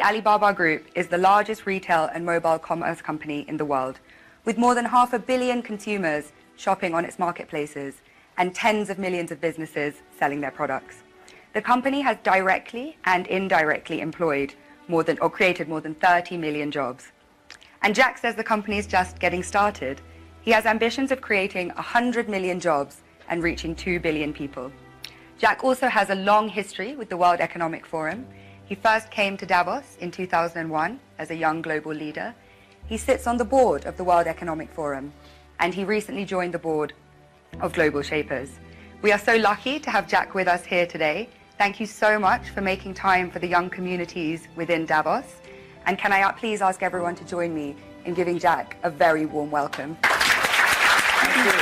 the Alibaba Group is the largest retail and mobile commerce company in the world, with more than 500 million consumers shopping on its marketplaces and tens of millions of businesses selling their products. The company has directly and indirectly employed created more than 30 million jobs. And Jack says the company is just getting started. He has ambitions of creating 100 million jobs and reaching 2 billion people. Jack also has a long history with the World Economic Forum. He first came to Davos in 2001 as a young global leader. He sits on the board of the World Economic Forum, and he recently joined the board of Global Shapers. We are so lucky to have Jack with us here today. Thank you so much for making time for the young communities within Davos. And can I please ask everyone to join me in giving Jack a very warm welcome. Thank you.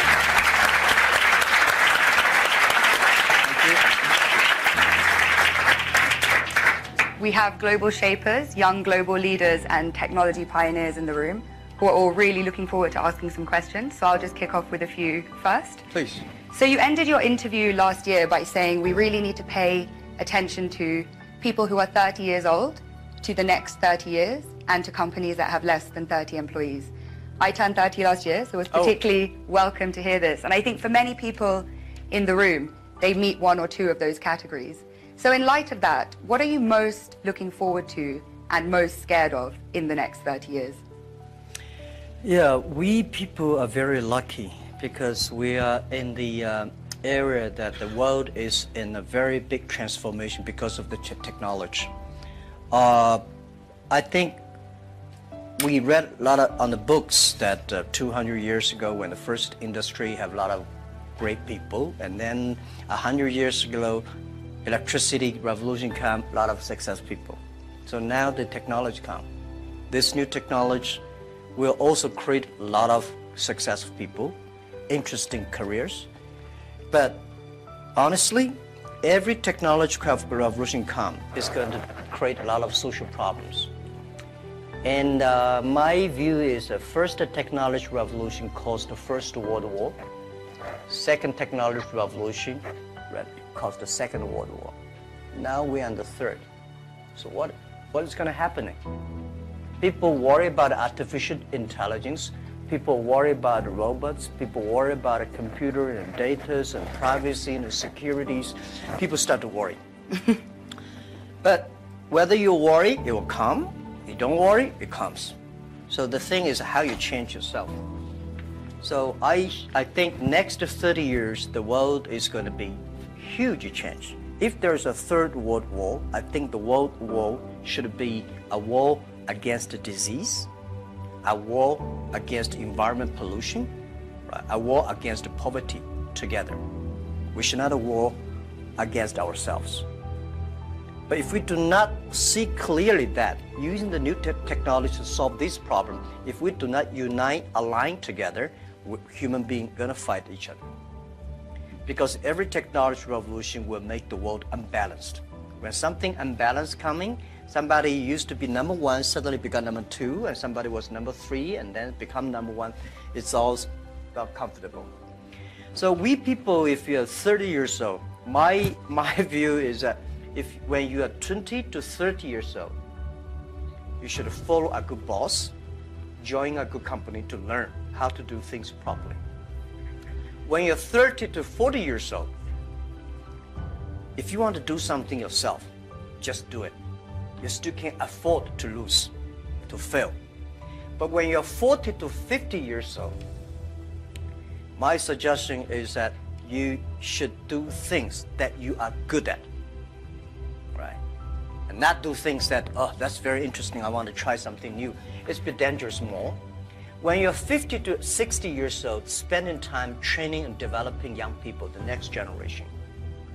We have global shapers, young global leaders and technology pioneers in the room who are all really looking forward to asking some questions. So I'll just kick off with a few first. Please. So you ended your interview last year by saying we really need to pay attention to people who are 30 years old, to the next 30 years, and to companies that have less than 30 employees. I turned 30 last year, so it was particularly welcome to hear this. And I think for many people in the room, they meet one or two of those categories. So in light of that, what are you most looking forward to and most scared of in the next 30 years? Yeah, we people are very lucky because we are in the area that the world is in a very big transformation because of the technology. I think we read a lot on the books that 200 years ago when the first industry have a lot of great people, and then 100 years ago electricity revolution came, a lot of successful people. So now the technology comes. This new technology will also create a lot of successful people, interesting careers. But honestly, every technological revolution comes is going to create a lot of social problems. And my view is the first technology revolution caused the First World War. Second technology revolution caused the Second World War. Now we're on the third. So what is going to happen? People worry about artificial intelligence. People worry about robots. People worry about a computer and data and privacy and securities. People start to worry. But whether you worry, it will come. You don't worry, it comes. So the thing is how you change yourself. So I think next 30 years, the world is going to be huge change. If there's a third world war, I think the world war should be a war against the disease, a war against environment pollution, right? A war against poverty together. We should not a war against ourselves. But if we do not see clearly that using the new technology to solve this problem, if we do not unite, align together, human beings are going to fight each other. Because every technology revolution will make the world unbalanced. When something unbalanced coming, somebody used to be number one, suddenly become number two, and somebody was number three, and then become number one. It's all not comfortable. So we people, if you're 30 years old, my view is that when you are 20 to 30 years old, you should follow a good boss, join a good company to learn how to do things properly. When you're 30 to 40 years old, if you want to do something yourself, just do it. You still can't afford to lose, to fail. But when you're 40 to 50 years old, my suggestion is that you should do things that you are good at, right? And not do things that, oh, that's very interesting, I want to try something new. It's a bit dangerous more. When you're 50 to 60 years old, spending time training and developing young people, the next generation.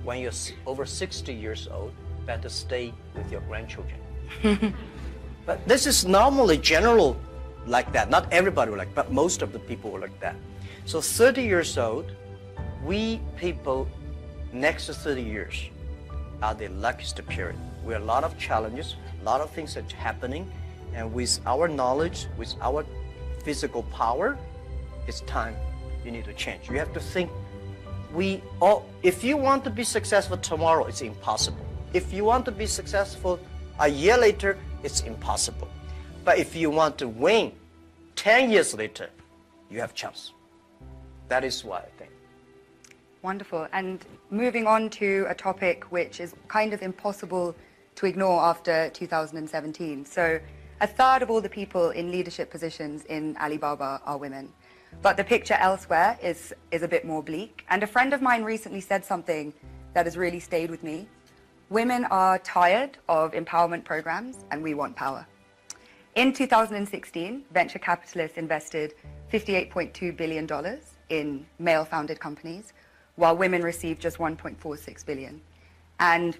When you're over 60 years old, better stay with your grandchildren. But this is normally general like that. Not everybody will like, but most of the people will like that. So 30 years old, we people, next 30 years, are the luckiest period. We have a lot of challenges, a lot of things are happening, and with our knowledge, with our physical power, it's time you need to change. You have to think, if you want to be successful tomorrow, it's impossible. If you want to be successful a year later, it's impossible. But if you want to win 10 years later, you have a chance. That is what I think. Wonderful. And moving on to a topic which is kind of impossible to ignore after 2017. So a third of all the people in leadership positions in Alibaba are women. But the picture elsewhere is a bit more bleak. And a friend of mine recently said something that has really stayed with me. Women are tired of empowerment programs and we want power. In 2016, venture capitalists invested $58.2 billion in male-founded companies, while women received just $1.46 billion. And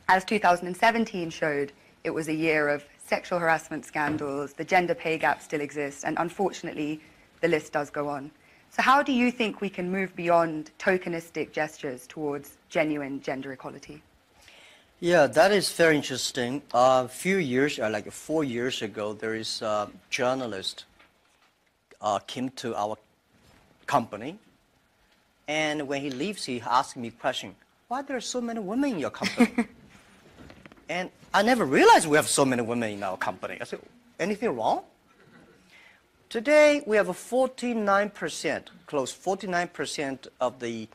as 2017 showed, it was a year of sexual harassment scandals, the gender pay gap still exists, and unfortunately, the list does go on. So how do you think we can move beyond tokenistic gestures towards genuine gender equality? Yeah, that is very interesting. A few years, like 4 years ago, there is a journalist came to our company, and when he leaves, he asked me a question, why there are so many women in your company? And I never realized we have so many women in our company. I said, anything wrong? Today, we have a 49%, close 49% of the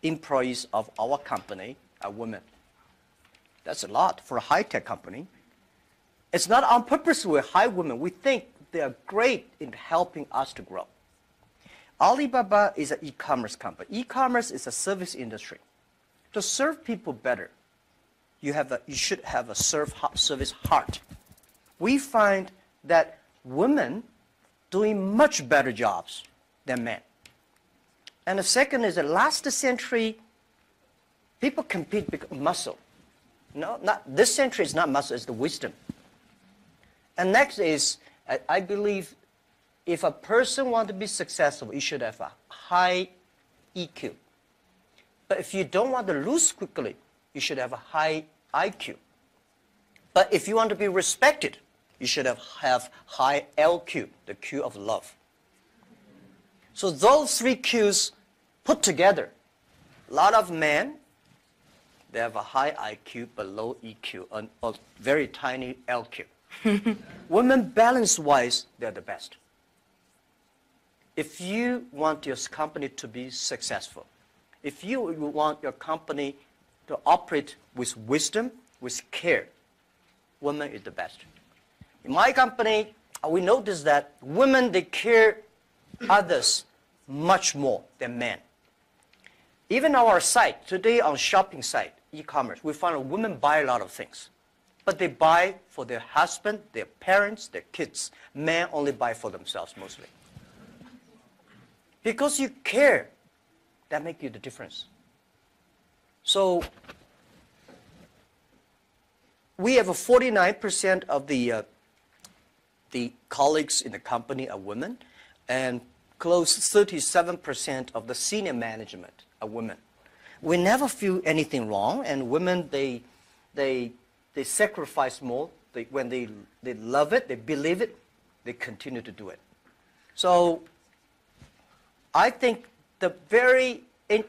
employees of our company are women. That's a lot for a high-tech company. It's not on purpose we hire women. We think they are great in helping us to grow. Alibaba is an e-commerce company. E-commerce is a service industry. To serve people better, you should have a service heart. We find that women doing much better jobs than men. And the second is that last century, people compete because muscle. No, not this century is not muscle, it's the wisdom. And next is, I believe, if a person wants to be successful, you should have a high EQ. But if you don't want to lose quickly, you should have a high IQ. But if you want to be respected, you should have high LQ, the Q of love. So those three Qs put together, a lot of men, they have a high IQ but low EQ, and a very tiny LQ. Women, balance-wise, they're the best. If you want your company to be successful, if you want your company to operate with wisdom, with care, women is the best. In my company, we notice that women, they care others much more than men. Even on our site, today on shopping site, e-commerce, we find women buy a lot of things. But they buy for their husband, their parents, their kids. Men only buy for themselves mostly. Because you care, that makes you the difference. So we have a 49% of the colleagues in the company are women, and close 37% of the senior management are women. We never feel anything wrong, and women, they sacrifice more. When they love it, they believe it, they continue to do it. So I think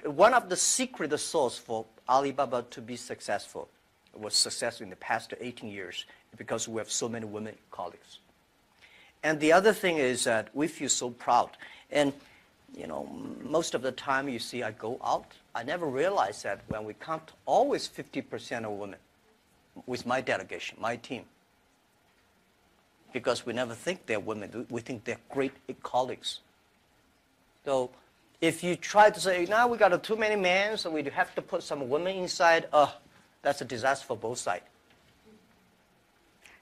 one of the secret sauce for Alibaba to be successful was successful in the past 18 years because we have so many women colleagues. And the other thing is that we feel so proud. And you know, most of the time you see I go out, I never realized that when we count always 50% of women with my delegation, my team. Because we never think they're women. We think they're great colleagues. So if you try to say, now we got too many men, so we have to put some women inside, that's a disaster for both sides.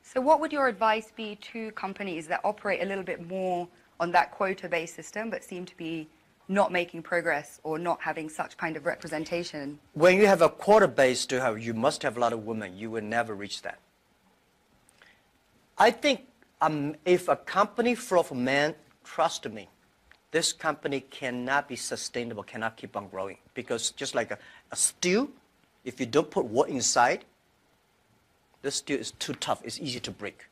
So what would your advice be to companies that operate a little bit more on that quota-based system but seem to be not making progress or not having such kind of representation? When you have a quota-based, you must have a lot of women. You will never reach that. I think if a company full of men, trust me, this company cannot be sustainable, cannot keep on growing. Because just like a steel, if you don't put wood inside, the steel is too tough. It's easy to break.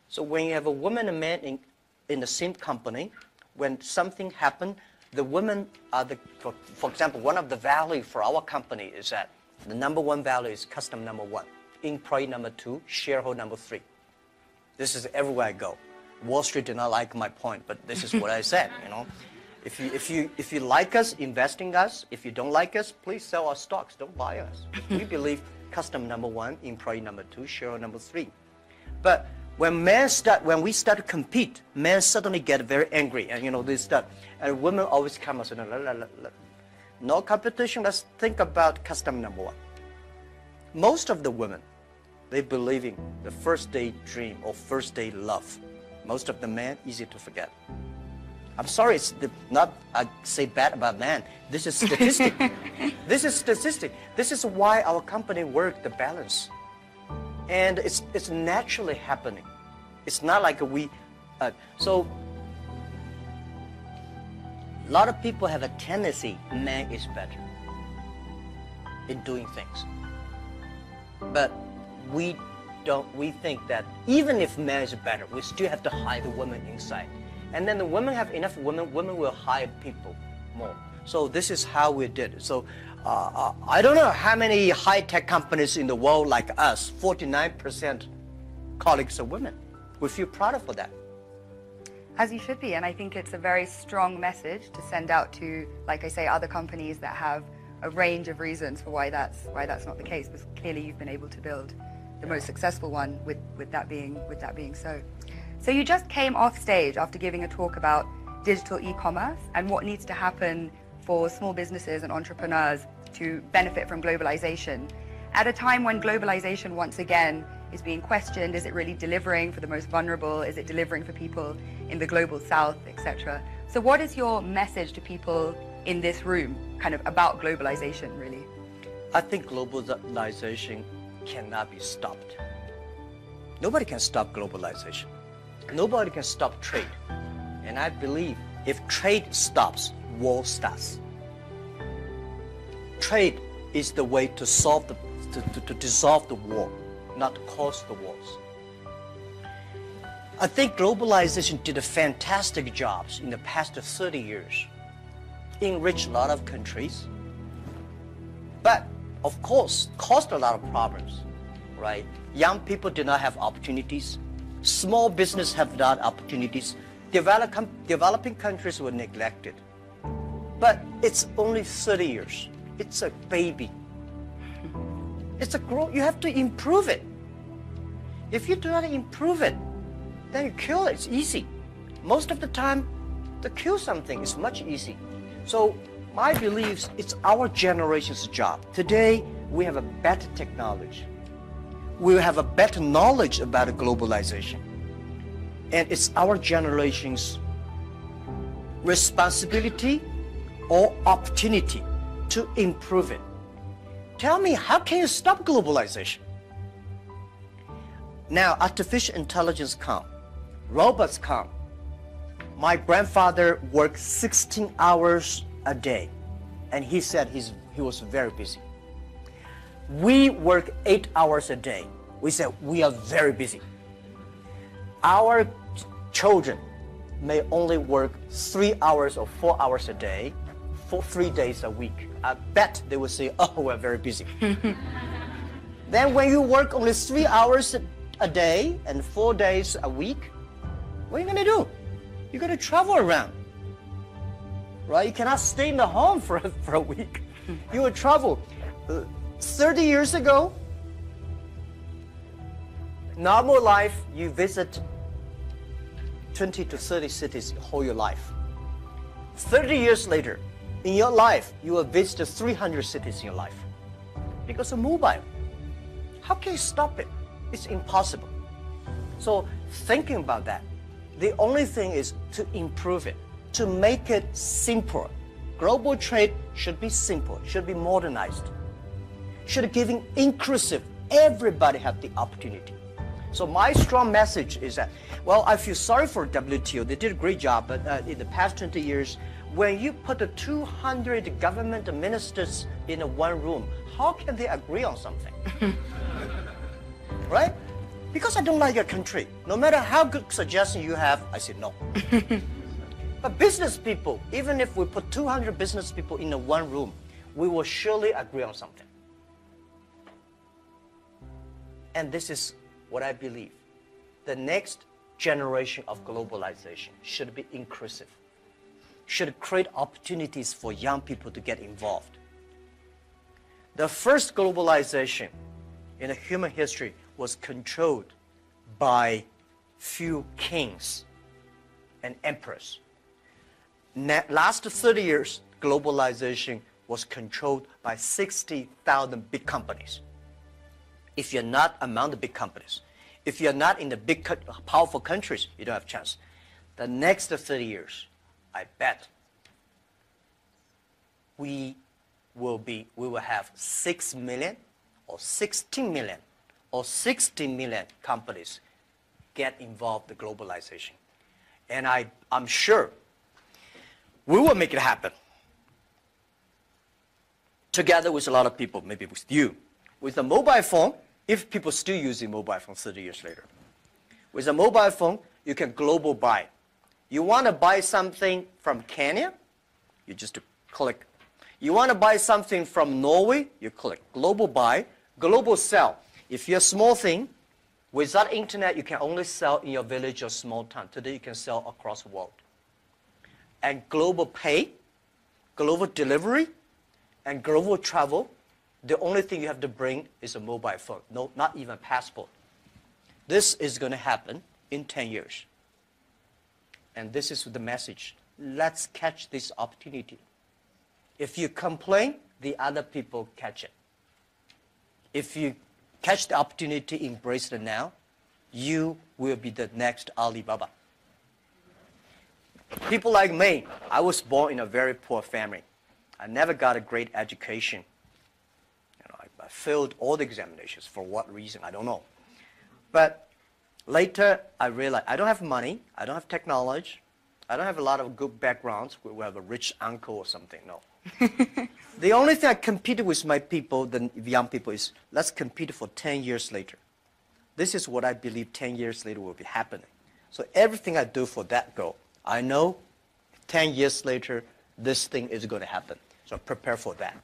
So when you have a woman and a man in the same company, when something happens, the women are for example, one of the values for our company is that the number one value is customer number one. employee number 2, shareholder number 3. This is everywhere I go. Wall Street did not like my point, but this is what I said, you know. If you like us, invest in us. If you don't like us, please sell our stocks. Don't buy us. We believe customer number 1, employee number 2, shareholder number 3. But when we start to compete, men suddenly get very angry, and you know they start. And women always come and say, no competition. Let's think about customer number 1. Most of the women, they believe in the first day dream or first day love. Most of the men, easy to forget. I'm sorry, it's not I say bad about men. This is statistic. This is statistic. This is why our company work the balance, and it's naturally happening. It's not like we. So a lot of people have a tendency, man is better in doing things, but we don't. We think that even if man is better, we still have to hide the woman inside. And then the women have enough women will hire people more. So this is how we did it. So I don't know how many high-tech companies in the world like us, 49% colleagues are women. We feel proud of that. As you should be, and I think it's a very strong message to send out to, like I say, other companies that have a range of reasons for why that's not the case. But clearly you've been able to build the most successful one with that being so. So you just came off stage after giving a talk about digital e-commerce and what needs to happen for small businesses and entrepreneurs to benefit from globalization. At a time when globalization once again is being questioned, is it really delivering for the most vulnerable? Is it delivering for people in the global south, etc.? So what is your message to people in this room kind of about globalization, really? I think globalization cannot be stopped. Nobody can stop globalization. Nobody can stop trade. And I believe if trade stops, war starts. Trade is the way to solve to dissolve the war, not to cause the wars. I think globalization did a fantastic job in the past 30 years. Enriched a lot of countries, but of course caused a lot of problems, right? Young people did not have opportunities. Small business have not opportunities. Developing countries were neglected. But it's only 30 years. It's a baby. It's a growth. You have to improve it. If you do not improve it, then you kill it. It's easy. Most of the time, to kill something is much easier. So my beliefs, it's our generation's job. Today, we have a better technology. We have a better knowledge about globalization. And it's our generation's responsibility or opportunity to improve it. Tell me, how can you stop globalization? Now, artificial intelligence come, robots come. My grandfather worked 16 hours a day, and he said he was very busy. We work 8 hours a day. We said we are very busy. Our children may only work 3 hours or 4 hours a day for 3 days a week. I bet they will say, oh, we're very busy. Then when you work only 3 hours a day and 4 days a week, what are you going to do? You're going to travel around, right? You cannot stay in the home for a week. You will travel. 30 years ago, normal life, you visit 20 to 30 cities all your life. 30 years later, in your life, you will visit 300 cities in your life because of mobile. How can you stop it? It's impossible. So thinking about that, the only thing is to improve it, to make it simpler. Global trade should be simple, should be modernized, should giving inclusive, everybody have the opportunity. So my strong message is that, well, I feel sorry for WTO. They did a great job, but in the past 20 years, when you put the 200 government ministers in one room, how can they agree on something? Right? Because I don't like your country. No matter how good suggestion you have, I say no. But business people, even if we put 200 business people in one room, we will surely agree on something. And this is what I believe. The next generation of globalization should be inclusive, should create opportunities for young people to get involved. The first globalization in the human history was controlled by few kings and emperors. Last 30 years, globalization was controlled by 60,000 big companies. If you're not among the big companies, if you're not in the big, powerful countries, you don't have a chance. The next 30 years, I bet we will have 6 million or 16 million or 60 million companies get involved in globalization. And I'm sure we will make it happen. Together with a lot of people, maybe with you. With a mobile phone, if people still using mobile phone 30 years later. With a mobile phone, you can global buy. You want to buy something from Kenya, you just click. You want to buy something from Norway, you click. Global buy, global sell. If you're a small thing, without internet, you can only sell in your village or small town. Today, you can sell across the world. And global pay, global delivery, and global travel, the only thing you have to bring is a mobile phone. No, not even a passport. This is going to happen in 10 years. And this is the message. Let's catch this opportunity. If you complain, the other people catch it. If you catch the opportunity, embrace it now, you will be the next Alibaba. People like me, I was born in a very poor family. I never got a great education. I failed all the examinations. For what reason? I don't know. But later, I realized I don't have money. I don't have technology. I don't have a lot of good backgrounds. We have a rich uncle or something. No. The only thing I competed with my people, the young people, is let's compete for 10 years later. This is what I believe 10 years later will be happening. So everything I do for that goal, I know 10 years later, this thing is going to happen. So prepare for that.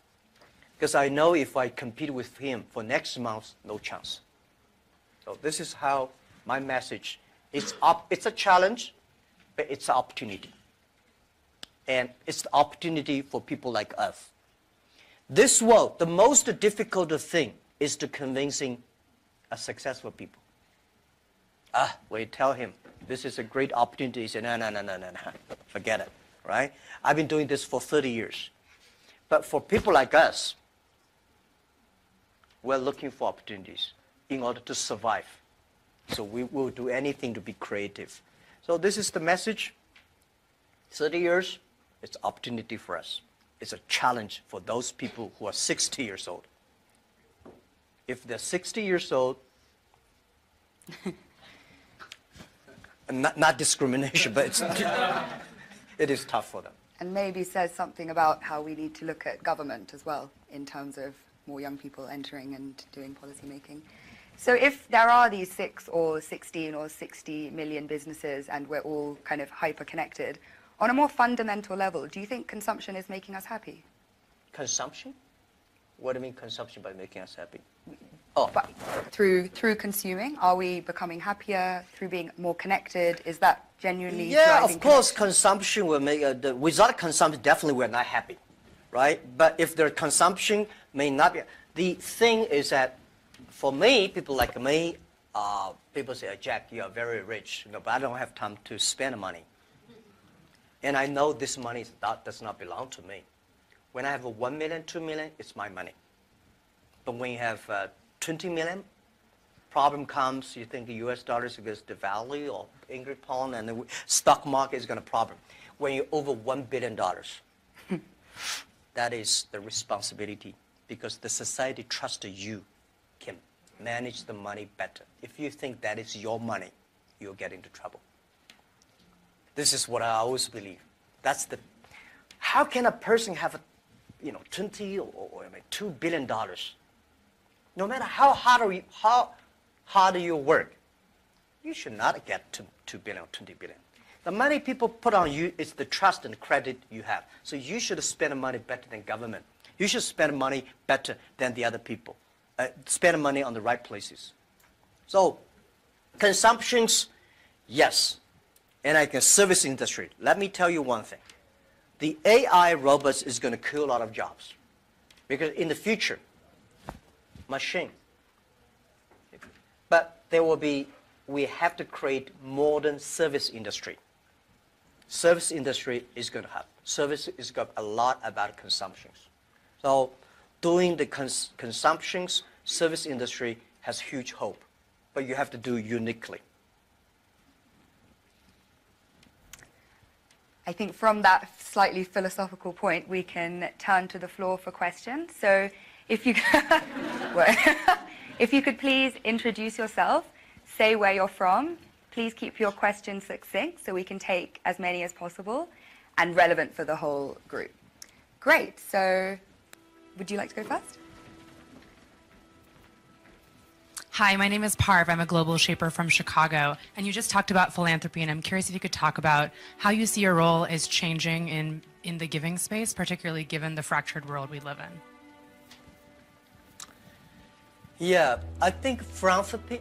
Because I know if I compete with him for next month, no chance. So this is how my message, it's a challenge, but it's an opportunity. And it's the opportunity for people like us. This world, the most difficult thing is to convincing a successful people. When you tell him, this is a great opportunity, he said, no, forget it, right? I've been doing this for 30 years. But for people like us, we're looking for opportunities in order to survive. So we will do anything to be creative. So this is the message. 30 years, it's an opportunity for us. It's a challenge for those people who are 60 years old. If they're 60 years old, not discrimination, but it is tough for them. And maybe says something about how we need to look at government as well in terms of more young people entering and doing policy making. So if there are these 6 or 16 or 60 million businesses and we're all kind of hyper-connected, on a more fundamental level, do you think consumption is making us happy? Consumption? What do you mean consumption by making us happy? But through consuming, are we becoming happier through being more connected? Is that genuinely driving of course, consumption will make, without consumption, definitely we're not happy, right? But if the consumption may not be, the thing is that for me, people like me, people say, Jack, you are very rich, but I don't have time to spend money. And I know this money does not belong to me. When I have 1 million, 2 million, it's my money. But when you have 20 million, problem comes, you think the US dollar is going to devalue or English pound and the stock market is going to problem. When you're over $1 billion, that is the responsibility because the society trusts you can manage the money better. If you think that is your money, you'll get into trouble. This is what I always believe. That's the, how can a person have 20 or $2 billion? No matter how hard you work, you should not get to 2 billion or 20 billion. The money people put on you is the trust and credit you have. So you should spend money better than government. You should spend money better than the other people. Spend money on the right places. So consumptions, yes. And I can service industry. Let me tell you one thing. The AI robots is going to kill a lot of jobs. Because in the future, machine. But there will be, we have to create modern service industry. Service industry is going to have. Service is got a lot about consumptions. So doing the consumptions, service industry has huge hope. But you have to do uniquely. I think from that slightly philosophical point, we can turn to the floor for questions. So if you, if you could please introduce yourself, say where you're from, please keep your questions succinct so we can take as many as possible and relevant for the whole group. Great, so would you like to go first? Hi, my name is Parv. I'm a global shaper from Chicago. And you just talked about philanthropy, and I'm curious if you could talk about how you see your role is changing in the giving space, particularly given the fractured world we live in. Yeah, I think philanthropy,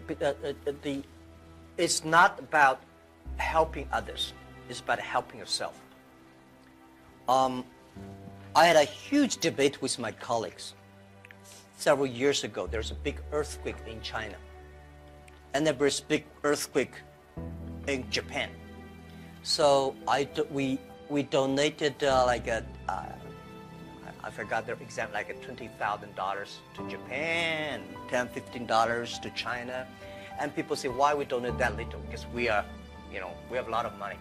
it's not about helping others. It's about helping yourself. I had a huge debate with my colleagues. Several years ago, there's a big earthquake in China. And there was a big earthquake in Japan. So we donated I forgot the exact, like $20,000 to Japan, $10, $15 to China. And people say, why we donate that little? Because we are, we have a lot of money.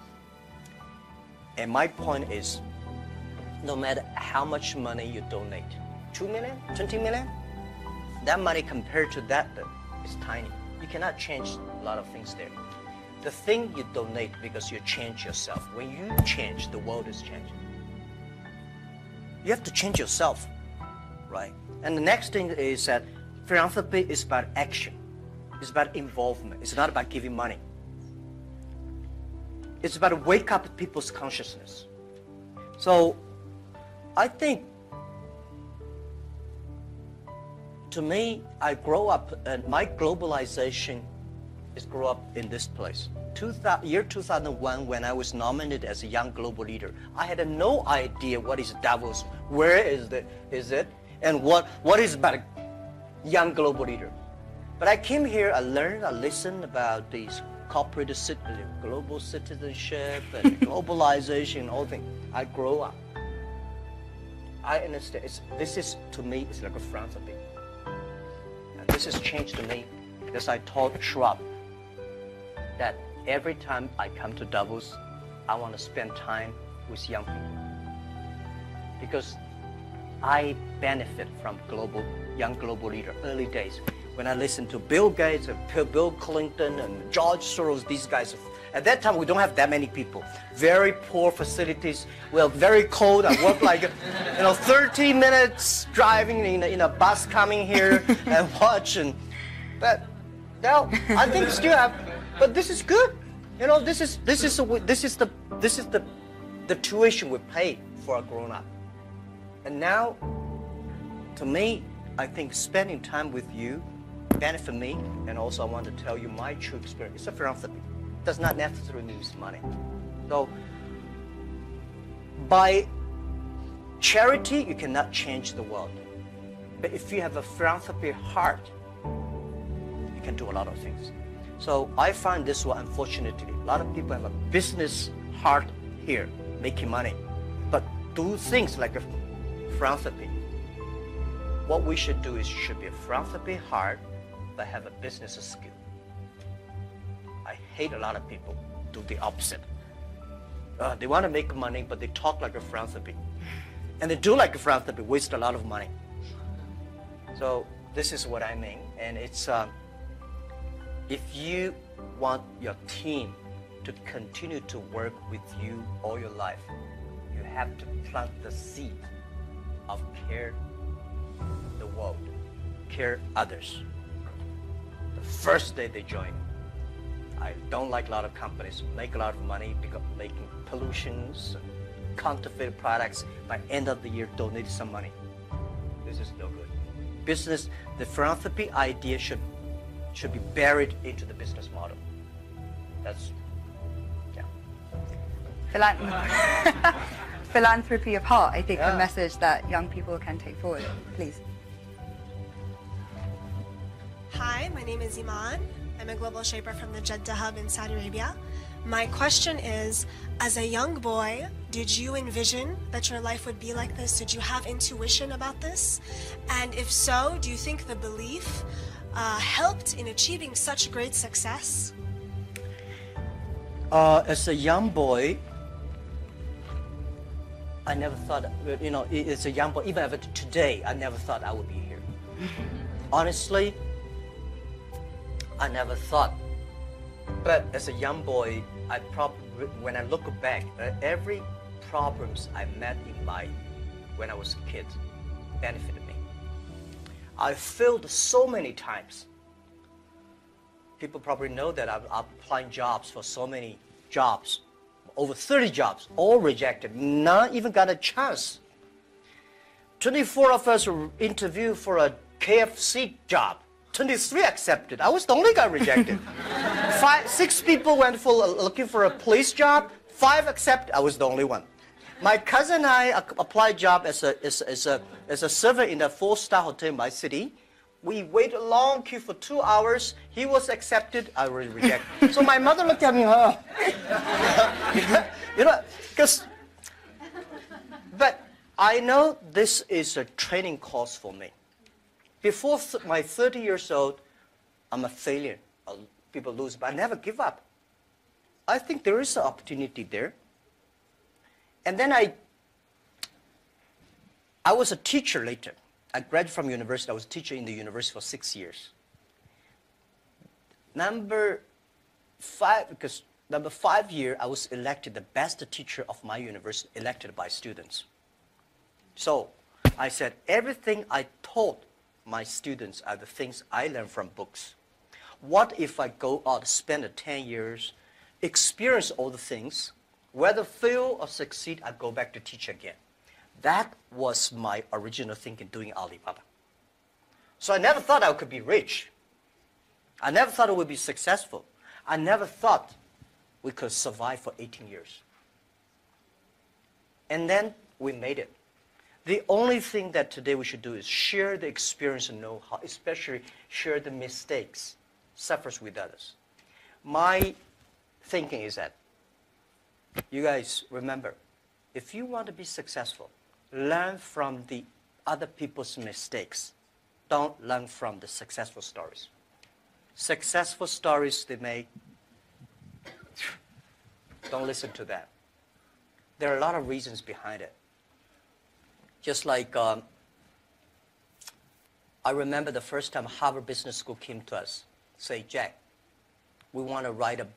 And my point is, no matter how much money you donate, 2 million, 20 million, that money compared to that is tiny. You cannot change a lot of things there. The thing you donate because you change yourself. When you change, the world is changing. You have to change yourself, right? And the next thing is that philanthropy is about action. It's about involvement. It's not about giving money. It's about to wake up people's consciousness. So I think, to me, I grow up, and my globalization is grow up in this place. Year 2001, when I was nominated as a young global leader, I had no idea what is Davos, where is it, and what is about a young global leader. But I came here, I learned, I listened about these corporate global citizenship and globalization, all things. I grow up. I understand. This is, to me, it's like a philanthropy. And this has changed to me because I told Schwab that every time I come to Davos, I want to spend time with young people. Because I benefit from young global leader, early days. When I listen to Bill Gates and Bill Clinton and George Soros, these guys, at that time we don't have that many people. Very poor facilities. Well, very cold. I work like 30 minutes driving in a bus coming here and watching. But now I think still have. But this is good. This is the tuition we pay for a grown up. And now, to me, I think spending time with you benefit me, and also I want to tell you my true experience. It's a philanthropy. It does not necessarily mean money. So, by charity, you cannot change the world. But if you have a philanthropy heart, you can do a lot of things. So I find this one, unfortunately, a lot of people have a business heart here, making money, but do things like a philanthropy. What we should do is should be a philanthropy heart, but have a business skill. I hate a lot of people do the opposite. They want to make money, but they talk like a philanthropy. And they do like a philanthropy, waste a lot of money. So this is what I mean. And it's, if you want your team to continue to work with you all your life, you have to plant the seed of care the world, care others. The first day they join, I don't like a lot of companies make a lot of money because making pollutions, counterfeit products. By end of the year, donate some money. This is no good. Business, the philanthropy idea should should be buried into the business model. That's, yeah. Philanthropy of heart, I think, Yeah. the message that young people can take forward. Please. Hi, my name is Iman. I'm a global shaper from the Jeddah hub in Saudi Arabia. My question is, as a young boy, did you envision that your life would be like this? Did you have intuition about this? And if so, do you think the belief helped in achieving such great success? As a young boy, I never thought, as a young boy, even if today, I never thought I would be here. Honestly, I never thought. But as a young boy, when I look back, every problems I met when I was a kid benefited me. I failed so many times. People probably know that I'm applying jobs for so many jobs, over 30 jobs, all rejected, not even got a chance. 24 of us were interviewed for a KFC job. 23 accepted. I was the only guy rejected. 6 people went for looking for a police job. 5 accepted. I was the only one. My cousin and I applied job as a server in a 4-star hotel in my city. We waited a long queue for 2 hours. He was accepted. I was rejected. So my mother looked at me, but I know this is a training course for me. Before my 30 years old, I'm a failure. People lose, but I never give up. I think there is an opportunity there. And then I was a teacher later. I graduated from university. I was a teacher in the university for 6 years. Number 5 year, I was elected the best teacher of my university, elected by students. So I said, everything I taught my students are the things I learned from books. What if I go out, spend 10 years, experience all the things, whether fail or succeed, I go back to teach again. That was my original thinking doing Alibaba. So I never thought I could be rich. I never thought I would be successful. I never thought we could survive for 18 years. And then we made it. The only thing that today we should do is share the experience and know-how, especially share the mistakes, suffers with others. My thinking is that, you guys remember, if you want to be successful, learn from the other people's mistakes. Don't learn from the successful stories. Successful stories they make, don't listen to that. There are a lot of reasons behind it. Just like, I remember the first time Harvard Business School came to us, say, Jack, we want to write a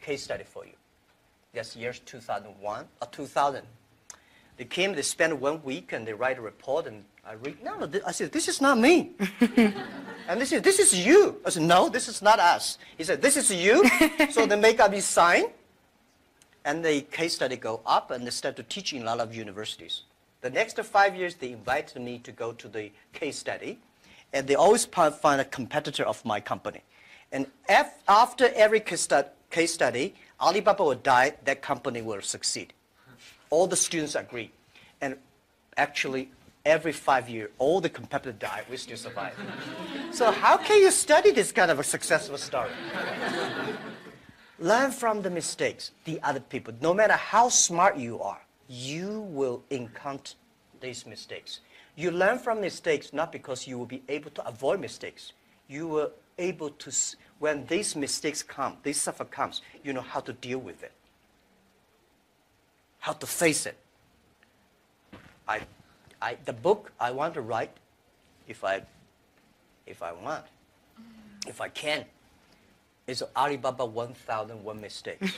case study for you. That's years 2001 or 2000. They came, they spent 1 week, and they write a report, and I read, no, I said, this is not me. And they said, this is you. I said, no, this is not us. He said, this is you. So they make up his sign, and the case study go up, and they start to teach in a lot of universities. The next 5 years, they invited me to go to the case study, and they always find a competitor of my company. And after every case study, Alibaba will die, that company will succeed. All the students agree. And actually, every 5 years, all the competitors die, we still survive. So how can you study this kind of a successful story? Learn from the mistakes, the other people. No matter how smart you are, you will encounter these mistakes. You learn from mistakes not because you will be able to avoid mistakes. You will able to, when these mistakes come, this suffer comes, you know how to deal with it, how to face it. The book I want to write, if I can, is Alibaba 1001 Mistakes.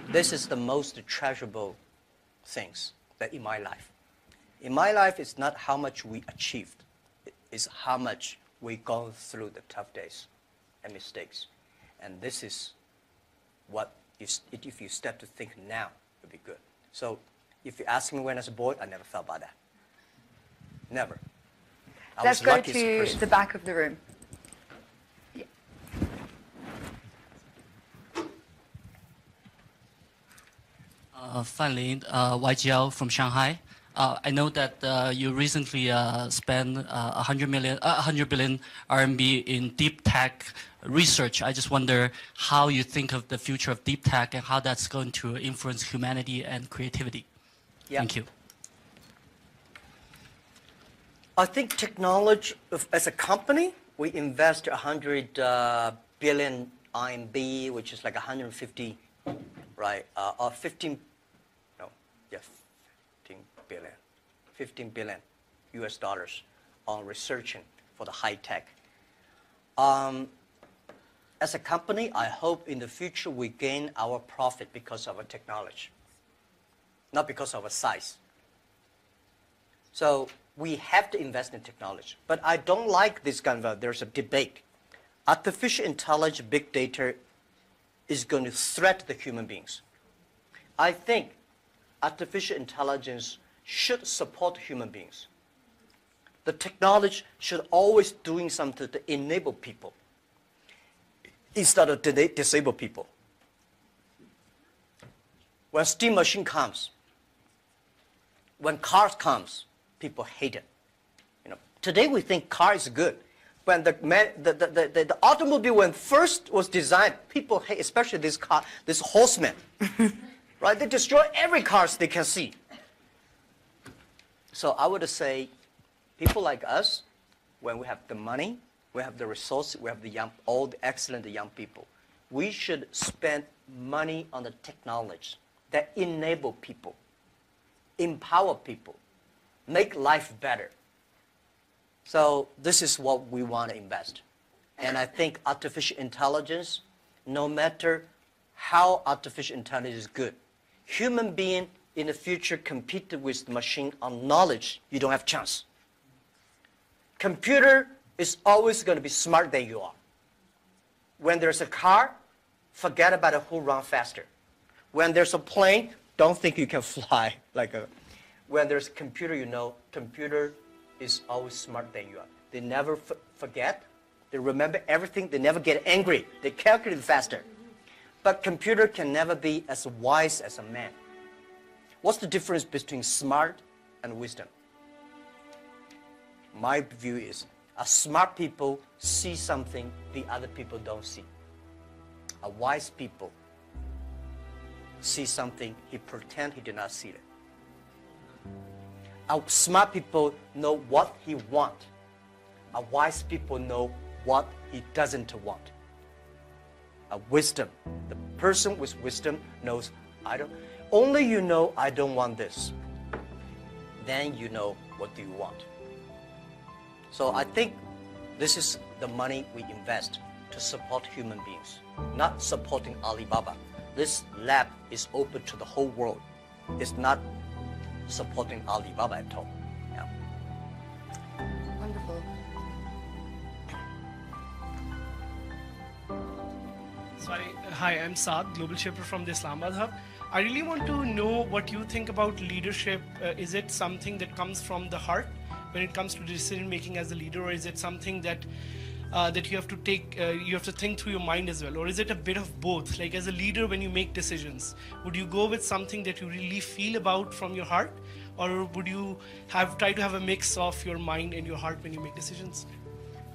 This is the most treasurable things that in my life. In my life, it's not how much we achieved. It's how much we gone through the tough days and mistakes. And this is what, if you start to think now, it would be good. So if you ask me when I was a boy, I never thought about that. Never. Let's go to the back of the room. Yeah. Fan Lin, YGL from Shanghai. I know that you recently spent 100 billion RMB in deep tech research. I just wonder how you think of the future of deep tech and how that's going to influence humanity and creativity. Yeah. Thank you. I think technology, as a company, we invest 100 billion RMB, which is like 150, right? Or 15, no, yeah, 15 billion US dollars on researching for the high tech. As a company, I hope in the future we gain our profit because of our technology, not because of our size. So we have to invest in technology. But I don't like this kind of, there's a debate. Artificial intelligence, big data is going to threaten the human beings. I think artificial intelligence should support human beings. The technology should always doing something to enable people instead of disable people. When steam machine comes, when cars comes, people hate it. You know, today we think car is good. When the automobile when first was designed, people hate, especially this car, this horseman, right? They destroy every car they can see. So I would say, people like us, when we have the money, we have the resources, we have the young, all the excellent young people, we should spend money on the technology that enable people, empower people, make life better. So this is what we want to invest. And I think artificial intelligence, no matter how artificial intelligence is good, human being in the future compete with the machine on knowledge, you don't have chance. Computer is always going to be smarter than you are. When there's a car, forget about who runs faster. When there's a plane, don't think you can fly like a. When there's a computer, you know, computer is always smarter than you are. They never forget. They remember everything. They never get angry. They calculate faster. But computer can never be as wise as a man. What's the difference between smart and wisdom? My view is, a smart people see something the other people don't see. A wise people see something, he pretend he did not see it. A smart people know what he want. A wise people know what he doesn't want. A wisdom, the person with wisdom knows, only you know I don't want this. Then you know what do you want. So I think this is the money we invest to support human beings, not supporting Alibaba. This lab is open to the whole world. It's not supporting Alibaba at all. Yeah. Wonderful. Sorry, hi, I'm Saad, Global Shaper from the Islamabad Hub. I really want to know what you think about leadership. Is it something that comes from the heart when it comes to decision making as a leader, or is it something that that you have to take, you have to think through your mind as well, or is it a bit of both? Like as a leader, when you make decisions, would you go with something that you really feel about from your heart, or would you try to have a mix of your mind and your heart when you make decisions?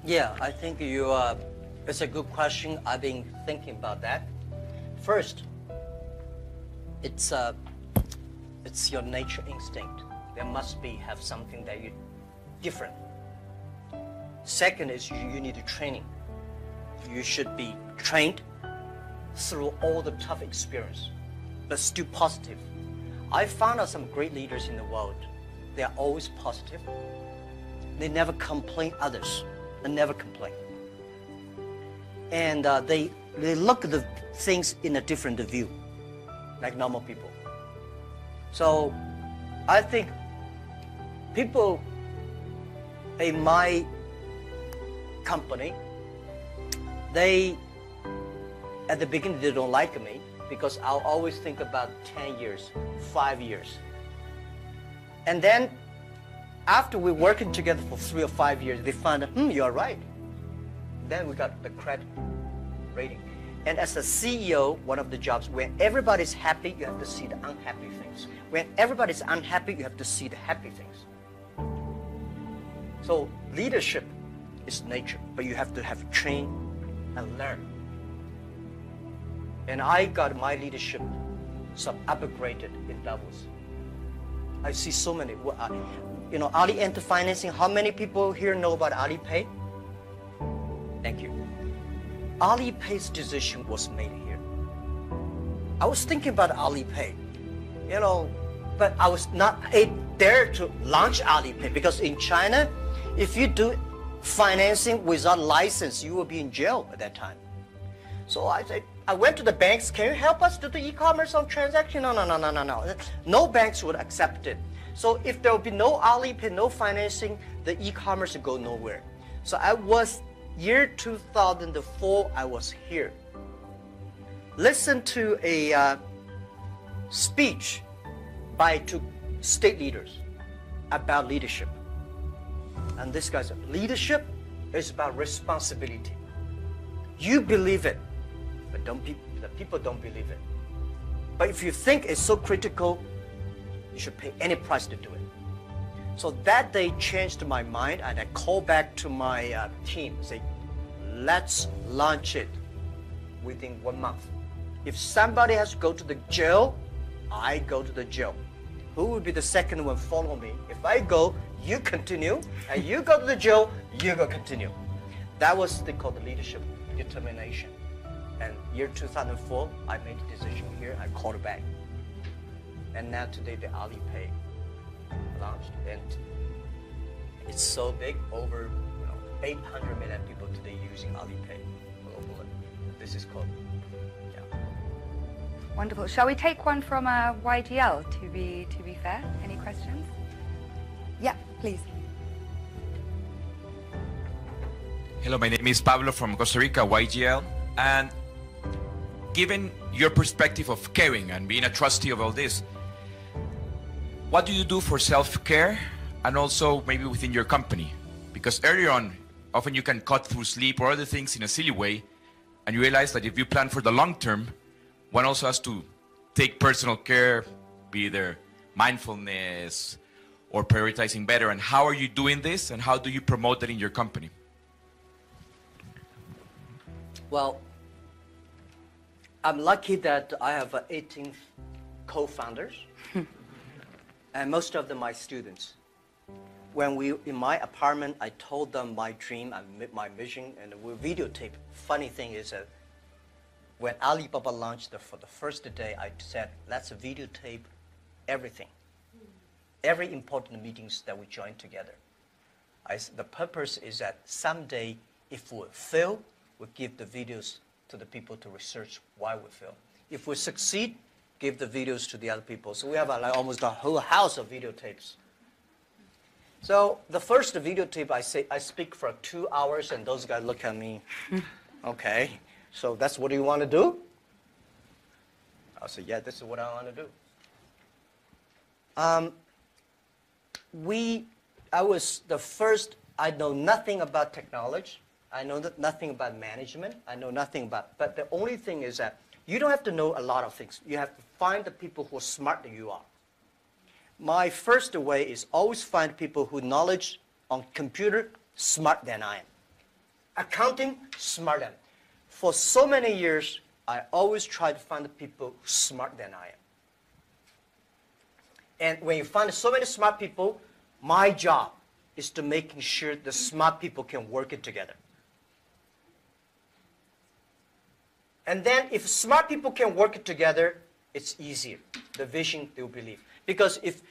Yeah, I think it's a good question. I've been thinking about that. First, it's your nature instinct. There must have something that you different. Second is you need training. You should be trained through all the tough experience, but still positive. I found out some great leaders in the world. They are always positive. They never complain others, and never complain. And they look at the things in a different view, like normal people. So I think people in my company, at the beginning they don't like me because I'll always think about 10 years, 5 years. And then after we're working together for 3 or 5 years, they find out, you're right. Then we got the credit rating. And as a CEO, one of the jobs, when everybody's happy, you have to see the unhappy things. When everybody's unhappy, you have to see the happy things. So leadership is nature, but you have to have train and learn. And I got my leadership upgraded in Davos. I see so many. Ali Financing, how many people here know about Alipay? Thank you. Alipay's decision was made here. I was thinking about Alipay, but I was not dare to launch Alipay because in China, if you do financing without license, you will be in jail at that time. So I went to the banks, can you help us do the e-commerce on transaction? No. No banks would accept it. So if there will be no Alipay, no financing, the e-commerce will go nowhere. So I was, year 2004, I was here. Listen to a speech by two state leaders about leadership. And this guy said, leadership is about responsibility. You believe it, but the people don't believe it. But if you think it's so critical, you should pay any price to do it. So that day changed my mind, and I called back to my team, say, let's launch it within 1 month. If somebody has to go to the jail, I go to the jail. Who will be the second one follow me? If I go, you continue, and you go to the jail, you go continue. That was called the leadership determination. And year 2004, I made the decision here, I called it back. And now today the Alipay launched, and it's so big, over 800 million people today using Alipay globally. This is called, Wonderful. Shall we take one from YGL to be fair? Any questions? Yeah, please. Hello, my name is Pablo from Costa Rica, YGL. And given your perspective of caring and being a trustee of all this, what do you do for self-care and also maybe within your company? Because earlier on, often you can cut through sleep or other things in a silly way, and you realize that if you plan for the long term, one also has to take personal care, be either mindfulness or prioritizing better. And how are you doing this, and how do you promote that in your company? Well, I'm lucky that I have 18 co-founders, and most of them are students. When in my apartment, I told them my dream and my vision, and we videotape. Funny thing is that when Alibaba launched for the first day, I said, let's videotape everything, every important meetings that we join together. The purpose is that someday, if we fail, we give the videos to the people to research why we fail. If we succeed, give the videos to the other people. So we have almost a whole house of videotapes. So the first videotape, I speak for 2 hours, and those guys look at me, okay, so that's what you want to do? I said, yeah, this is what I want to do. I was the first, I know nothing about technology. I know nothing about management. I know nothing about, but the only thing is that you don't have to know a lot of things. You have to find the people who are smarter than you are. My first way is always find people who knowledge on computer smarter than I am. Accounting, smarter than. For so many years, I always try to find the people smarter than I am. And when you find so many smart people, my job is to making sure the smart people can work it together. And then if smart people can work it together, it's easier. The vision they will believe. Because if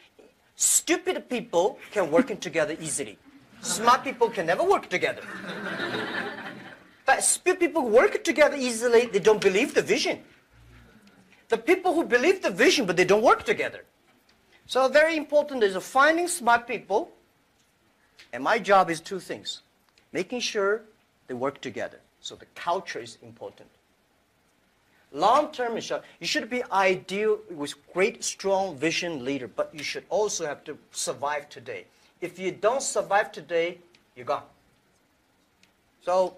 stupid people can work it together easily, smart people can never work together. But stupid people work together easily, they don't believe the vision. The people who believe the vision, but they don't work together. So very important is finding smart people, and my job is 2 things. Making sure they work together. So the culture is important. Long term, you should be ideal with great, strong vision leader, but you should also have to survive today. If you don't survive today, you're gone. So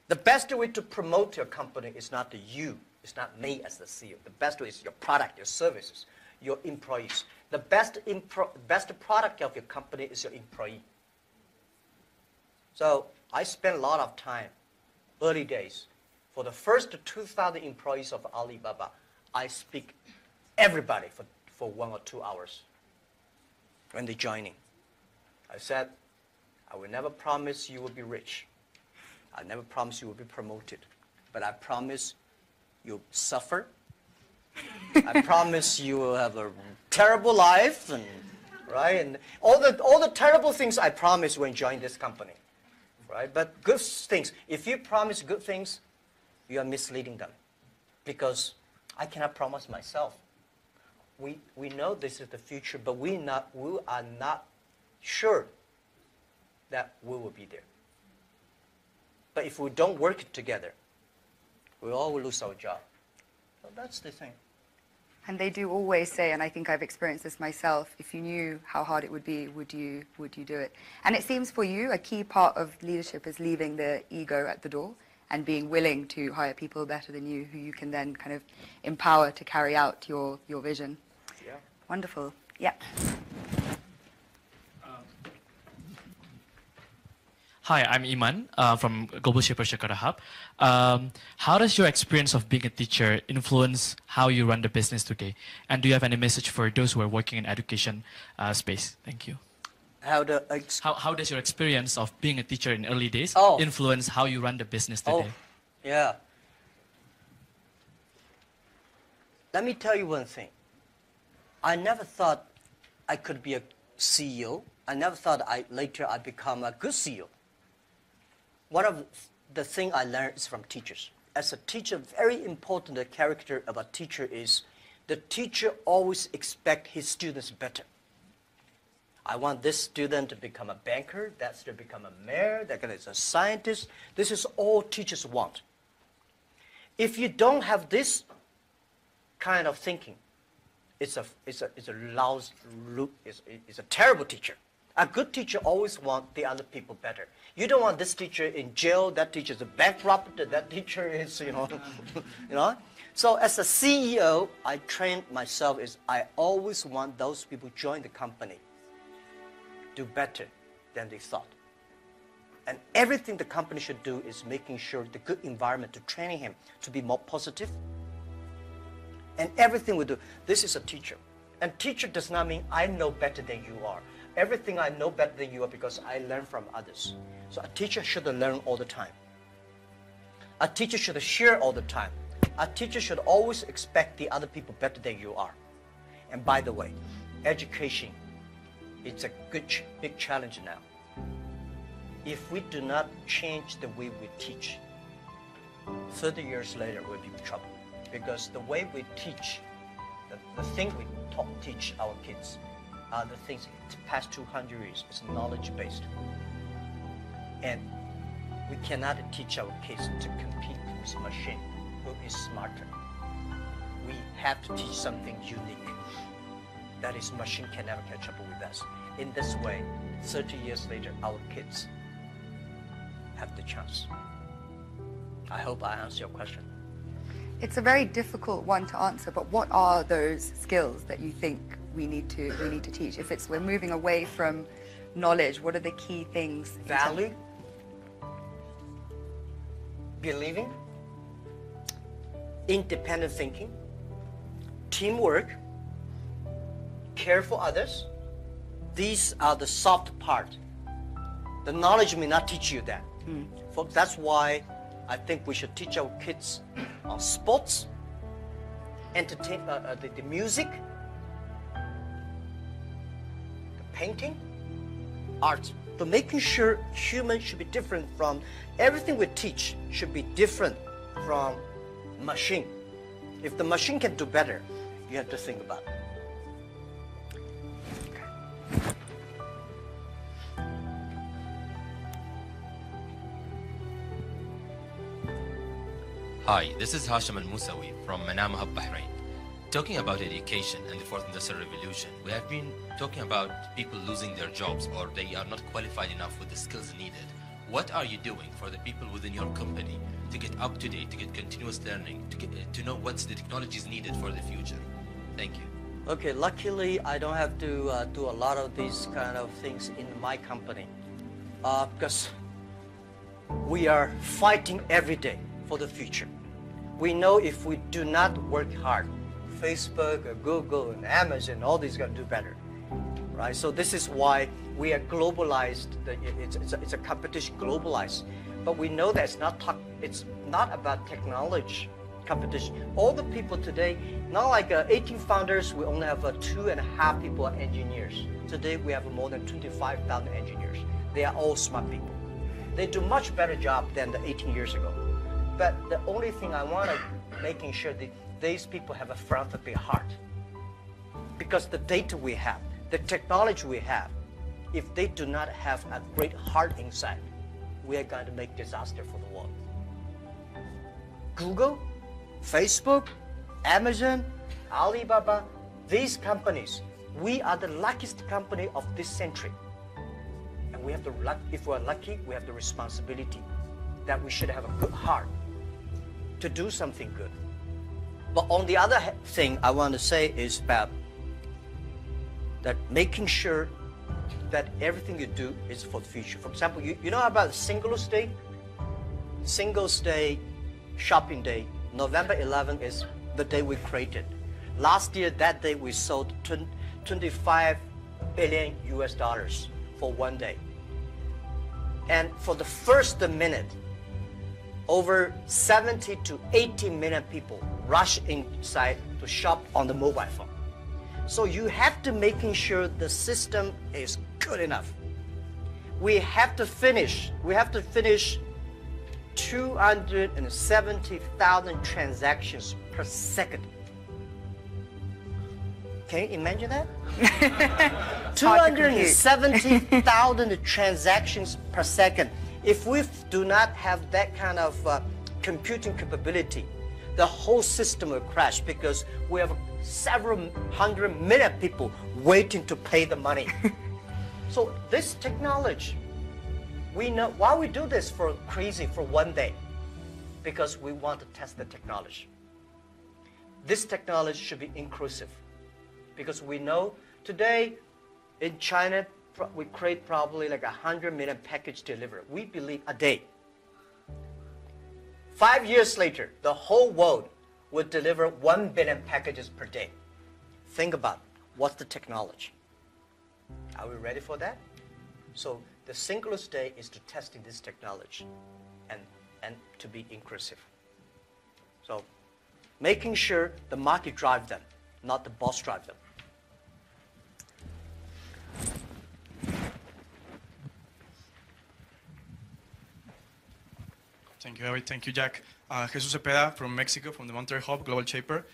The best way to promote your company is not you. It's not me as the CEO. The best way is your product, your services, your employees. The best product of your company is your employee. So I spent a lot of time, early days. For the first 2,000 employees of Alibaba, I speak everybody for 1 or 2 hours when they're joining. I said, I will never promise you will be rich. I never promise you will be promoted. But I promise you'll suffer. I promise you will have a terrible life, and right? And all the terrible things I promise when join this company. Right? But good things, if you promise good things, you are misleading them. Because I cannot promise myself. We know this is the future, but we are not sure that we will be there. But if we don't work together, we all will lose our job. So that's the thing. And they do always say, and I think I've experienced this myself, if you knew how hard it would be, would you do it? And it seems for you, a key part of leadership is leaving the ego at the door and being willing to hire people better than you, who you can then kind of empower to carry out your vision. Yeah. Wonderful. Yeah. Hi, I'm Iman from Global Shaper Jakarta Hub. How does your experience of being a teacher influence how you run the business today? And do you have any message for those who are working in education space? Thank you. How does your experience of being a teacher in early days influence how you run the business today? Yeah. Let me tell you one thing. I never thought I could be a CEO. I never thought later I'd become a good CEO. One of the things I learned is from teachers. As a teacher, very important character of a teacher is the teacher always expects his students better. I want this student to become a banker, that student to become a mayor, that guy is a scientist. This is all teachers want. If you don't have this kind of thinking, it's a terrible teacher. A good teacher always wants the other people better. You don't want this teacher in jail, that teacher is a bankrupt, that teacher is, you know. So as a CEO, I trained myself is I always want those people join the company do better than they thought. And everything the company should do is making sure the good environment to training him to be more positive. And everything we do, this is a teacher. And teacher does not mean I know better than you are. Everything I know better than you are because I learn from others. So a teacher should learn all the time. A teacher should share all the time. A teacher should always expect the other people better than you are. And by the way, education, it's a big challenge now. If we do not change the way we teach, 30 years later we'll be in trouble. Because the way we teach, the thing we teach our kids, are the things the past 200 years is knowledge-based. And we cannot teach our kids to compete with machine who is smarter. We have to teach something unique. That is, machine can never catch up with us. In this way, 30 years later, our kids have the chance. I hope I answered your question. It's a very difficult one to answer, but what are those skills that you think we need to teach? If we're moving away from knowledge, what are the key things? Value, believing, independent thinking, teamwork, care for others. These are the soft part. The knowledge may not teach you that. Folks, that's why I think we should teach our kids on sports, entertainment, the music, the painting, art. But making sure humans should be different from everything we teach should be different from machine. If the machine can do better, you have to think about it. Hi, this is Hashim Al-Musawi from Manama Hub, Bahrain. Talking about education and the Fourth Industrial Revolution, we have been talking about people losing their jobs or they are not qualified enough with the skills needed. what are you doing for the people within your company to get up to date, to get continuous learning, to know what's the technologies needed for the future? Thank you. Okay, luckily I don't have to do a lot of these kind of things in my company because we are fighting every day for the future. We know if we do not work hard, Facebook, Google, and Amazon, all these going to do better, right? So this is why we are globalized. It's a competition globalized, but we know that it's not about technology competition. All the people today, not like 18 founders, we only have 2.5 people are engineers. Today we have more than 25,000 engineers. They are all smart people. They do much better job than the 18 years ago. But the only thing I want to making sure that these people have a philanthropy heart. Because the data we have, the technology we have, if they do not have a great heart inside, we are going to make disaster for the world. Google, Facebook, Amazon, Alibaba, these companies, we are the luckiest company of this century. And we have the luck, if we're lucky, we have the responsibility that we should have a good heart to do something good. But on the other thing I want to say is about that making sure that everything you do is for the future. For example, you know about Singles Day? Singles Day, shopping day, November 11th is the day we created. Last year, that day we sold 25 billion US dollars for one day. And for the first minute, over 70 to 80 million people rush inside to shop on the mobile phone. So you have to making sure the system is good enough. We have to finish 270,000 transactions per second. Can you imagine that? 270,000 transactions per second. If we do not have that kind of computing capability, the whole system will crash because we have several hundred million people waiting to pay the money. So this technology, we know why we do this for one day, because we want to test the technology. This technology should be inclusive, because we know today in China we create probably like 100 million package delivery. We believe a day. 5 years later, the whole world would deliver 1 billion packages per day. Think about what's the technology. Are we ready for that? So the Singles Day is to testing this technology and to be inclusive. So making sure the market drive them, not the boss drive them. Thank you, Harry. Thank you, Jack. Jesus Cepeda from Mexico, from the Monterrey Hub, Global Shaper.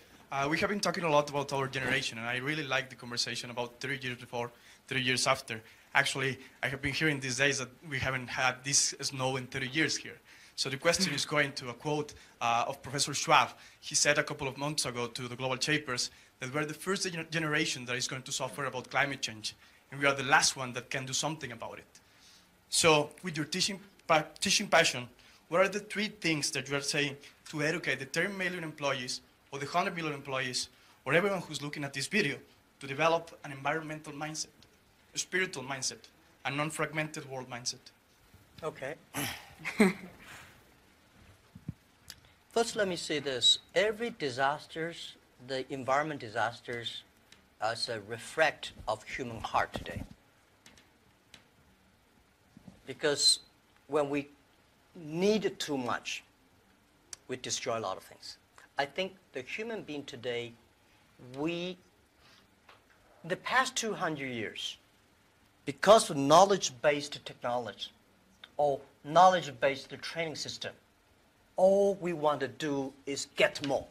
We have been talking a lot about our generation, and I really like the conversation about 3 years before, 3 years after. Actually, I have been hearing these days that we haven't had this snow in 30 years here. So the question is going to a quote of Professor Schwab. He said a couple of months ago to the Global Shapers that we're the first generation that is going to suffer about climate change, and we are the last one that can do something about it. So with your teaching passion, what are the 3 things that you are saying to educate the 10 million employees or the 100 million employees or everyone who's looking at this video to develop an environmental mindset, a spiritual mindset, a non-fragmented world mindset? Okay. First, let me say this. Every disasters, the environment disasters, is a reflect of human heart today. Because when we need too much, we destroy a lot of things. I think the human being today, the past 200 years, because of knowledge-based technology or knowledge-based training system, all we want to do is get more.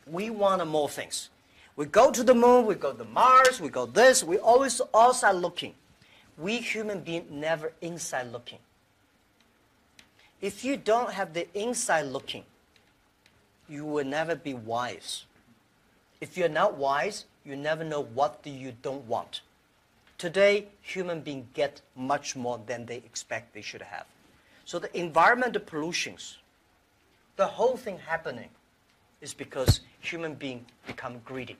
We want more things. We go to the moon, we go to Mars, we go this, we always outside looking. We human beings never inside looking. If you don't have the inside looking, you will never be wise. If you're not wise, you never know what you don't want. Today, human beings get much more than they expect they should have. So the environmental pollutions, the whole thing happening is because human beings become greedy,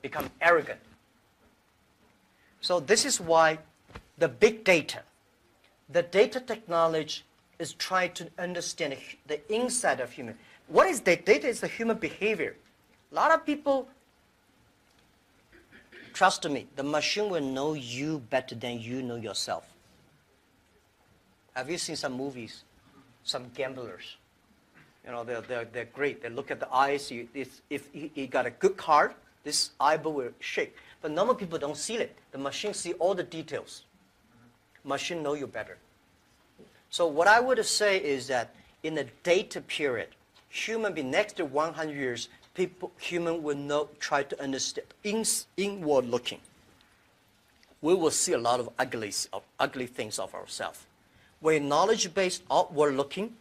become arrogant. So this is why the big data, the data technology is trying to understand the inside of human. What is data? Data is the human behavior. A lot of people, trust me, the machine will know you better than you know yourself. Have you seen some movies? Some gamblers. You know, they're great. They look at the eyes. If he got a good card, this eyeball will shake. But normal people don't see it. The machine see all the details. Machine know you better. So what I would say is that in the data period, human being next to 100 years, human will try to understand inward looking. We will see a lot of ugly things of ourselves. When knowledge-based outward looking,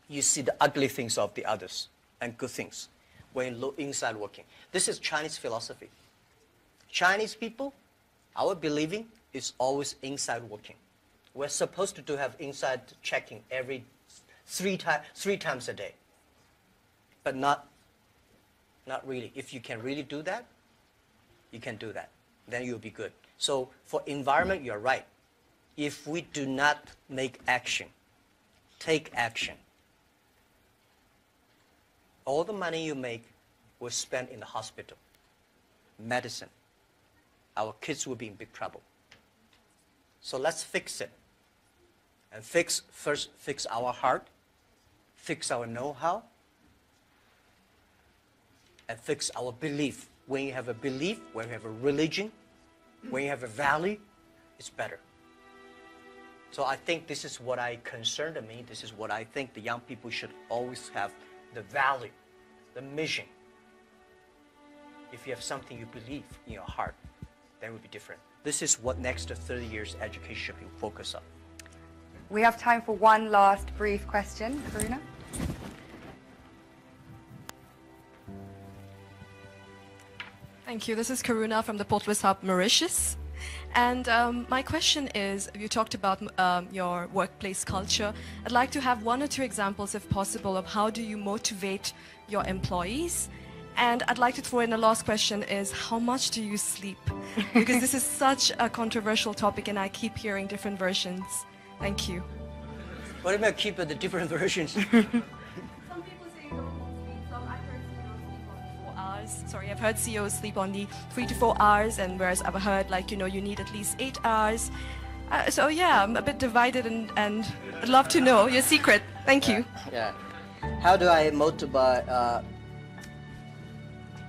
you see the ugly things of the others and good things. When you look inside looking. This is Chinese philosophy. Chinese people, our believing is always inside looking. We're supposed to have inside checking every three times a day. But not really. If you can really do that, you can do that. Then you'll be good. So for environment, you're right. If we do not make action, take action, all the money you make will spend in the hospital, medicine. Our kids will be in big trouble. So let's fix it. And first fix our heart, fix our know-how, and fix our belief. When you have a belief, when you have a religion, when you have a value, it's better. So I think this is what I concerned me. This is what I think the young people should always have, the value, the mission. If you have something you believe in your heart, then it will be different. This is what next 30 years education will focus on. We have time for one last brief question. Karuna? Thank you. This is Karuna from the Portals Hub, Mauritius. And my question is, you talked about your workplace culture. I'd like to have one or two examples, if possible, of how do you motivate your employees. And I'd like to throw in a last question is, how much do you sleep? Because this is such a controversial topic and I keep hearing different versions. Thank you. What about keep the different versions? Some people say you don't sleep. Some I've heard CEOs sleep only 3 to 4 hours, and whereas I've heard you need at least 8 hours. So yeah, I'm a bit divided and I'd love to know your secret. Thank you. Yeah. How do I motivate,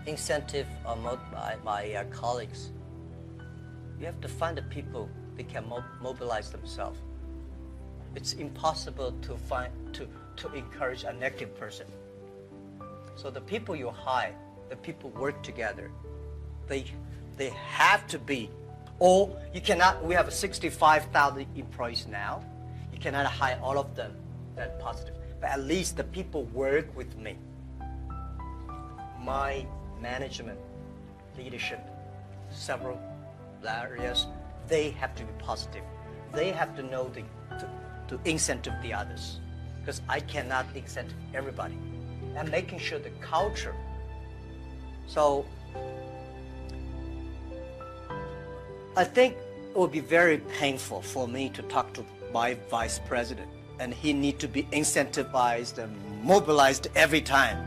incentive or motivate my colleagues? You have to find the people that can mobilize themselves. It's impossible to encourage a negative person. So the people you hire, the people work together, they have to be, or you cannot, we have 65,000 employees now, you cannot hire all of them that positive, but at least the people work with me. My management, leadership, several areas, they have to be positive. They have to know to incentive the others, because I cannot incentive everybody. And making sure the culture. So I think it would be very painful for me to talk to my vice president, and he need to be incentivized and mobilized every time,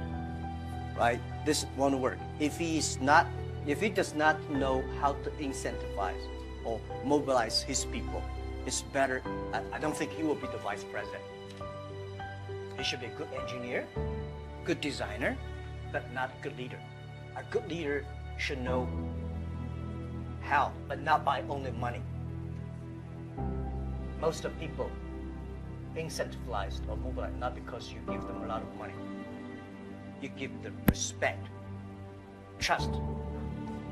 right? This won't work. If he does not know how to incentivize or mobilize his people, it's better. I don't think he will be the vice president. He should be a good engineer, good designer, but not a good leader. A good leader should know how, but not by only money. Most of people incentivized or mobilized not because you give them a lot of money. You give them respect, trust,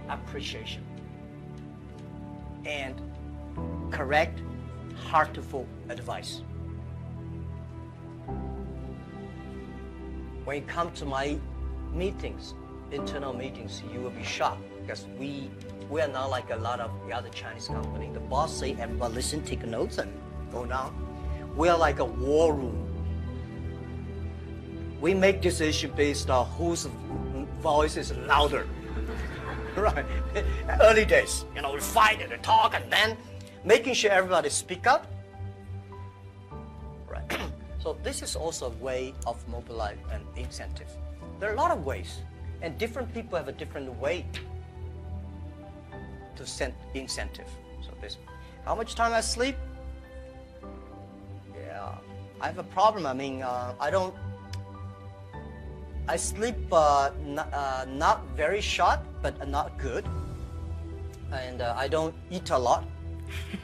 appreciation, and correct, heartful advice. When you come to my meetings, internal meetings, you will be shocked. because we are not like a lot of the other Chinese company. The boss say, everybody listen, take notes, and go down. We are like a war room. We make decision based on whose voice is louder. Right? Early days, you know, we fight and talk, and then making sure everybody speak up. Right. So this is also a way of mobilize and incentive. There are a lot of ways, and different people have a different way to send incentive. So this, how much time I sleep? Yeah, I have a problem. I mean, I sleep not very short, but not good, and I don't eat a lot.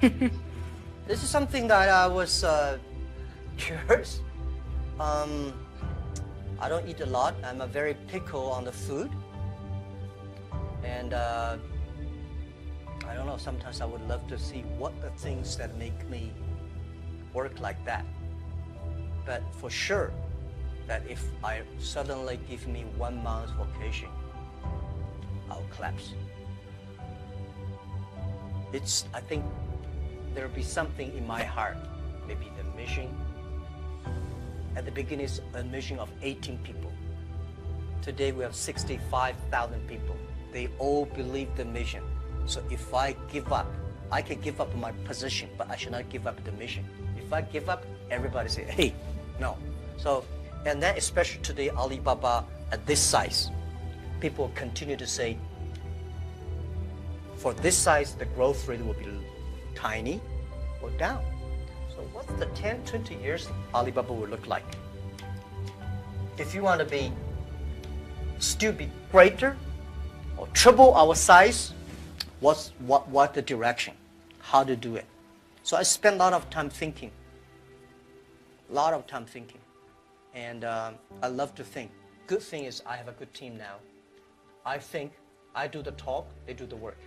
This is something that I was curious. I don't eat a lot. I'm a very picky on the food, and I don't know. Sometimes I would love to see what the things that make me work like that. But for sure, that if I suddenly give me 1 month vacation, I'll collapse. I think there'll be something in my heart, maybe the mission. At the beginning, it's a mission of 18 people. Today, we have 65,000 people. They all believe the mission. So if I give up, I can give up my position, but I should not give up the mission. If I give up, everybody say, hey, no. So, and then especially today, Alibaba at this size, people continue to say, for this size, the growth rate will be tiny or down. So what's the 10, 20 years Alibaba will look like? If you want to still be greater or triple our size, what the direction? How to do it? So I spend a lot of time thinking. And I love to think. Good thing is I have a good team now. I think, I do the talk, they do the work.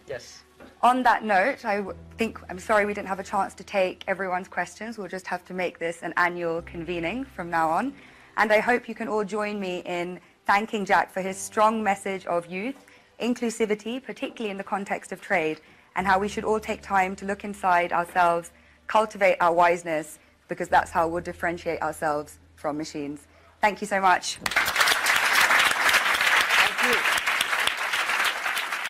Yes. On that note, I'm sorry we didn't have a chance to take everyone's questions. We'll just have to make this an annual convening from now on. And I hope you can all join me in thanking Jack for his strong message of youth, inclusivity, particularly in the context of trade, and how we should all take time to look inside ourselves, cultivate our wiseness, because that's how we'll differentiate ourselves from machines. Thank you so much.